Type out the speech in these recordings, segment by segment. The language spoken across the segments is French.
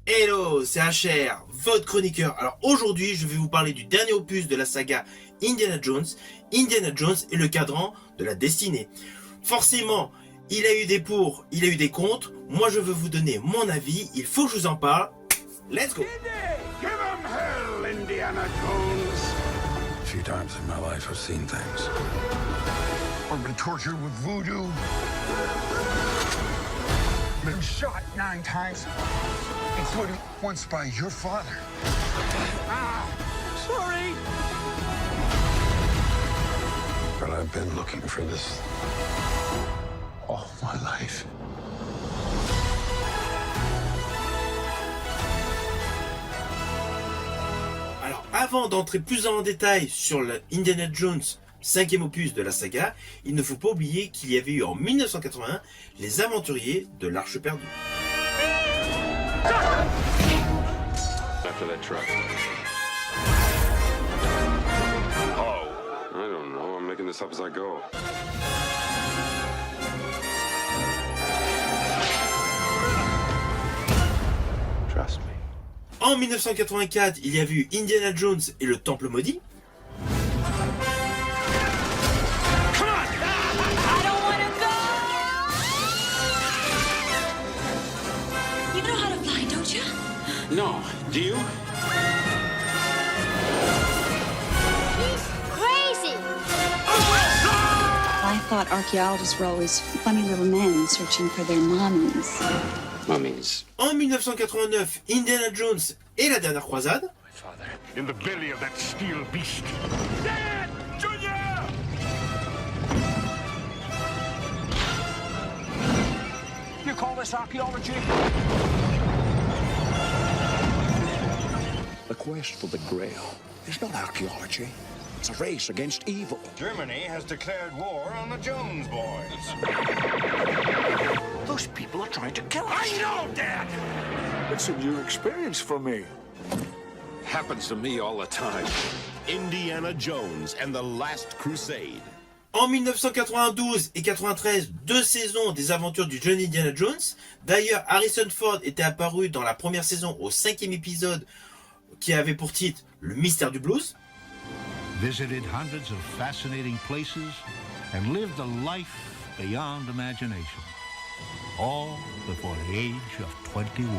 Hello, c'est HR, votre chroniqueur. Alors aujourd'hui, je vais vous parler du dernier opus de la saga Indiana Jones et le cadran de la destinée. Forcément, il a eu des pour, il a eu des contre. Moi, je veux vous donner mon avis. Il faut que je vous en parle. Let's go. Give 'em hell, Indiana Jones. A few times in my life, I've seen things. I've been tortured with voodoo. Been shot 9 times, including once by your father. Ah, sorry. But I've been looking for this all my life. Alors, avant d'entrer plus en détail sur le Indiana Jones 5e opus de la saga, il ne faut pas oublier qu'il y avait eu en 1981 les aventuriers de l'Arche perdue. After that truck. Oh, I don't know. I'm making this up as I go. Trust me. En 1984, il y avait eu Indiana Jones et le Temple maudit. I don't want to go! You know how to fly, don't you? No, do you? He's crazy! I thought archaeologists were always funny little men searching for their mummies. Mummies. En 1989, Indiana Jones et la dernière croisade. In the belly of that steel beast. Dad! Junior! You call this archaeology? The quest for the Grail is not archaeology. It's a race against evil. Germany has declared war on the Jones boys. Those people are trying to kill us. I know, Dad! It's a new experience for me. Happens to me all the time. Indiana Jones and the Last Crusade. En 1992 et 93, 2 saisons des aventures du jeune Indiana Jones. D'ailleurs, Harrison Ford était apparu dans la première saison au 5e épisode qui avait pour titre Le mystère du blues. Visited hundreds of fascinating places and lived a life beyond imagination. All before the age of 21.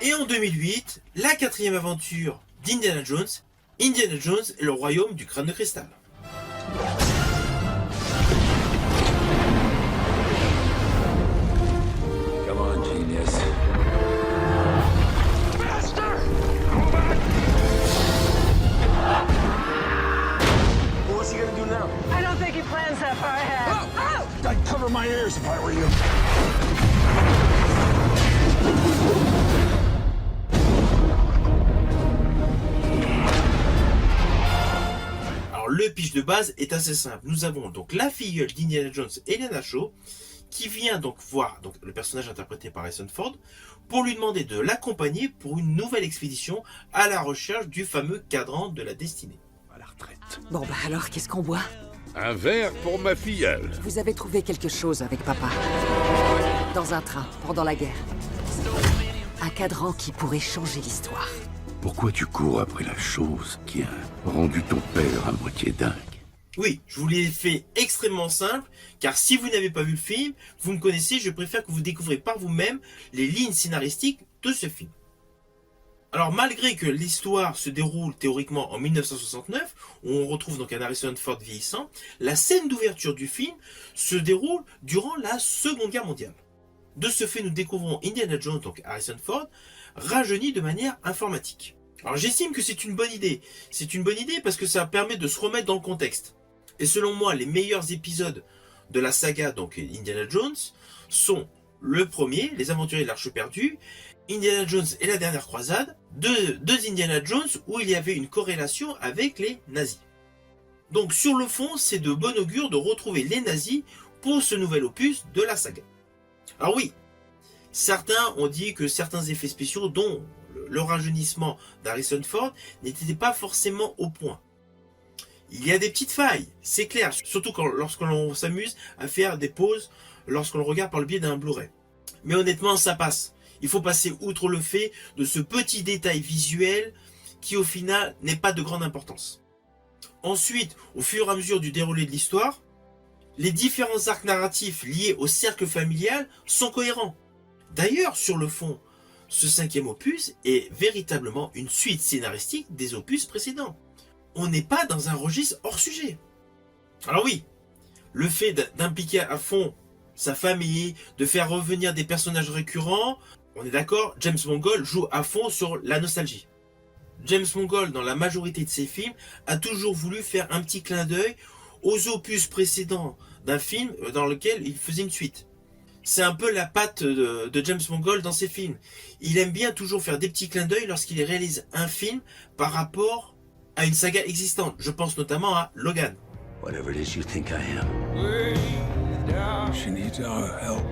Et en 2008, la 4e aventure d'Indiana Jones, Indiana Jones et le royaume du crâne de cristal. Come on, genius. Faster! Go back! Well, what's he gonna do now? I don't think he plans that far ahead. Oh! I'd cover my ears if I were you. Alors le pitch de base est assez simple. Nous avons donc la filleule d'Indiana Jones, Elena Shaw, qui vient donc voir donc, le personnage interprété par Harrison Ford pour lui demander de l'accompagner pour une nouvelle expédition à la recherche du fameux cadran de la destinée. À la retraite. Bon, bah alors, qu'est-ce qu'on boit? Un verre pour ma filleule. Vous avez trouvé quelque chose avec papa. Dans un train, pendant la guerre. Un cadran qui pourrait changer l'histoire. Pourquoi tu cours après la chose qui a rendu ton père à moitié dingue? Oui, je vous l'ai fait extrêmement simple, car si vous n'avez pas vu le film, vous me connaissez, je préfère que vous découvrez par vous-même les lignes scénaristiques de ce film. Alors malgré que l'histoire se déroule théoriquement en 1969, où on retrouve donc un Harrison Ford vieillissant, la scène d'ouverture du film se déroule durant la Seconde Guerre mondiale. De ce fait, nous découvrons Indiana Jones, donc Harrison Ford, rajeuni de manière informatique. Alors j'estime que c'est une bonne idée. C'est une bonne idée parce que ça permet de se remettre dans le contexte. Et selon moi, les meilleurs épisodes de la saga, donc Indiana Jones, sont le premier, Les Aventuriers de l'Arche perdue, Indiana Jones et la dernière croisade, deux Indiana Jones où il y avait une corrélation avec les nazis. Donc sur le fond, c'est de bon augure de retrouver les nazis pour ce nouvel opus de la saga. Alors oui, certains ont dit que certains effets spéciaux, dont le rajeunissement d'Harrison Ford, n'étaient pas forcément au point. il y a des petites failles, c'est clair, surtout lorsque l'on s'amuse à faire des pauses lorsqu'on le regarde par le biais d'un Blu-ray. Mais honnêtement, ça passe. Il faut passer outre le fait de ce petit détail visuel qui au final n'est pas de grande importance. Ensuite, au fur et à mesure du déroulé de l'histoire, les différents arcs narratifs liés au cercle familial sont cohérents. D'ailleurs, sur le fond, ce 5e opus est véritablement une suite scénaristique des opus précédents. On n'est pas dans un registre hors sujet. Alors oui, le fait d'impliquer à fond sa famille, de faire revenir des personnages récurrents, on est d'accord, James Mangold joue à fond sur la nostalgie. James Mangold, dans la majorité de ses films, a toujours voulu faire un petit clin d'œil aux opus précédents d'un film dans lequel il faisait une suite. C'est un peu la patte de James Mangold dans ses films. Il aime bien toujours faire des petits clins d'œil lorsqu'il réalise un film par rapport à une saga existante. Je pense notamment à Logan. Whatever it is you think I am. She needs our help.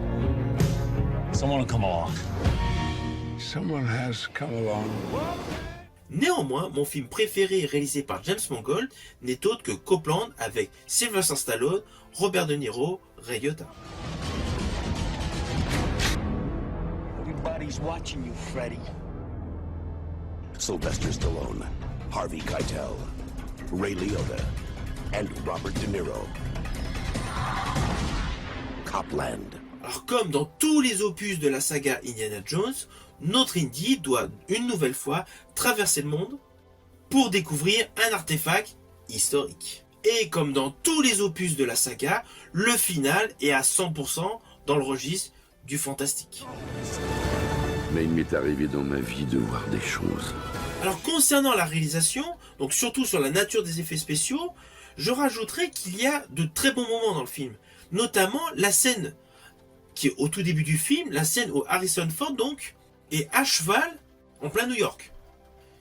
Someone will come along. Someone has come along. Néanmoins, mon film préféré réalisé par James Mangold n'est autre que Copland avec Sylvester Stallone, Robert De Niro, Ray Liotta. Everybody's watching you, Freddy. Sylvester Stallone, Harvey Keitel, Ray Liotta, and Robert De Niro. Copland. Alors comme dans tous les opus de la saga Indiana Jones, notre Indy doit une nouvelle fois traverser le monde pour découvrir un artefact historique. Et comme dans tous les opus de la saga, le final est à 100% dans le registre du fantastique. Mais il m'est arrivé dans ma vie de voir des choses. Alors concernant la réalisation, donc surtout sur la nature des effets spéciaux, je rajouterai qu'il y a de très bons moments dans le film. Notamment la scène qui est au tout début du film, la scène où Harrison Ford donc est à cheval en plein New York.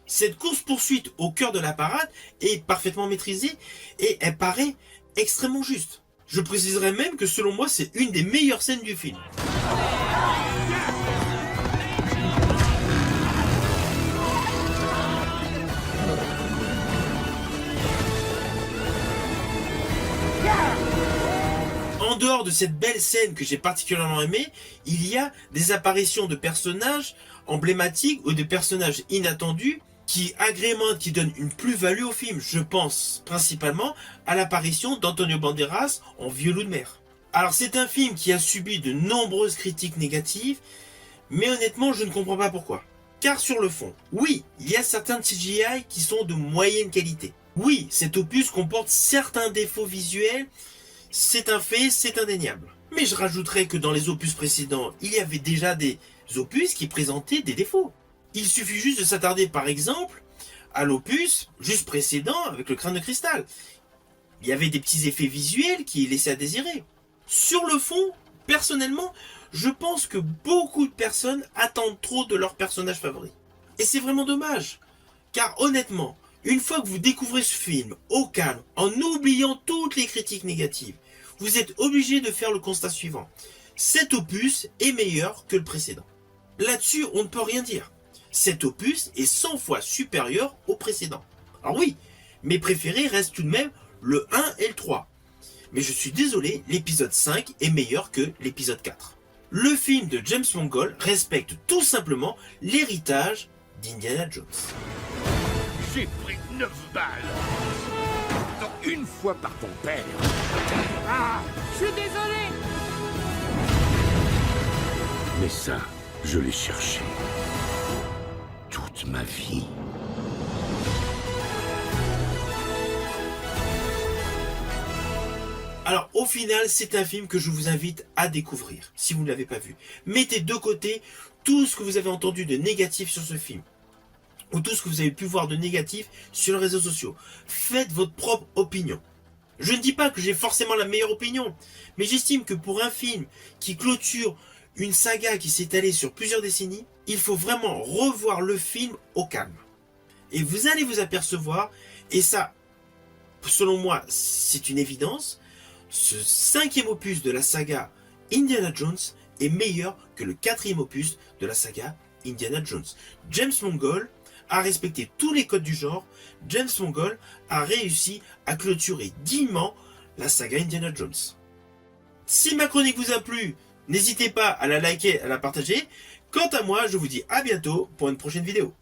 Cette course-poursuite au cœur de la parade est parfaitement maîtrisée et elle paraît extrêmement juste. Je préciserai même que selon moi c'est une des meilleures scènes du film. En dehors de cette belle scène que j'ai particulièrement aimée, il y a des apparitions de personnages emblématiques ou de personnages inattendus qui agrémentent, qui donnent une plus-value au film. Je pense principalement à l'apparition d'Antonio Banderas en vieux loup de mer. Alors c'est un film qui a subi de nombreuses critiques négatives, mais honnêtement je ne comprends pas pourquoi. Car sur le fond, oui, il y a certains CGI qui sont de moyenne qualité. Oui, cet opus comporte certains défauts visuels. C'est un fait, c'est indéniable. Mais je rajouterais que dans les opus précédents, il y avait déjà des opus qui présentaient des défauts. Il suffit juste de s'attarder par exemple à l'opus juste précédent avec le crâne de cristal. Il y avait des petits effets visuels qui laissaient à désirer. Sur le fond, personnellement, je pense que beaucoup de personnes attendent trop de leur personnage favori. Et c'est vraiment dommage. Car honnêtement, une fois que vous découvrez ce film au calme, en oubliant toutes les critiques négatives, vous êtes obligé de faire le constat suivant. Cet opus est meilleur que le précédent. Là-dessus, on ne peut rien dire. Cet opus est 100 fois supérieur au précédent. Alors oui, mes préférés restent tout de même le 1 et le 3. Mais je suis désolé, l'épisode 5 est meilleur que l'épisode 4. Le film de James Mangold respecte tout simplement l'héritage d'Indiana Jones. J'ai pris 9 balles. Non, une fois par ton père. Ah, Je suis désolé. Mais ça, je l'ai cherché. Toute ma vie. Alors au final, c'est un film que je vous invite à découvrir, si vous ne l'avez pas vu. Mettez de côté tout ce que vous avez entendu de négatif sur ce film, ou tout ce que vous avez pu voir de négatif sur les réseaux sociaux. Faites votre propre opinion. Je ne dis pas que j'ai forcément la meilleure opinion, mais j'estime que pour un film qui clôture une saga qui s'est étalée sur plusieurs décennies, il faut vraiment revoir le film au calme. Et vous allez vous apercevoir, et ça, selon moi, c'est une évidence, ce 5e opus de la saga Indiana Jones est meilleur que le 4e opus de la saga Indiana Jones. James Mangold à respecter tous les codes du genre, James Mangold a réussi à clôturer dignement la saga Indiana Jones. Si ma chronique vous a plu, n'hésitez pas à la liker, à la partager. Quant à moi, je vous dis à bientôt pour une prochaine vidéo.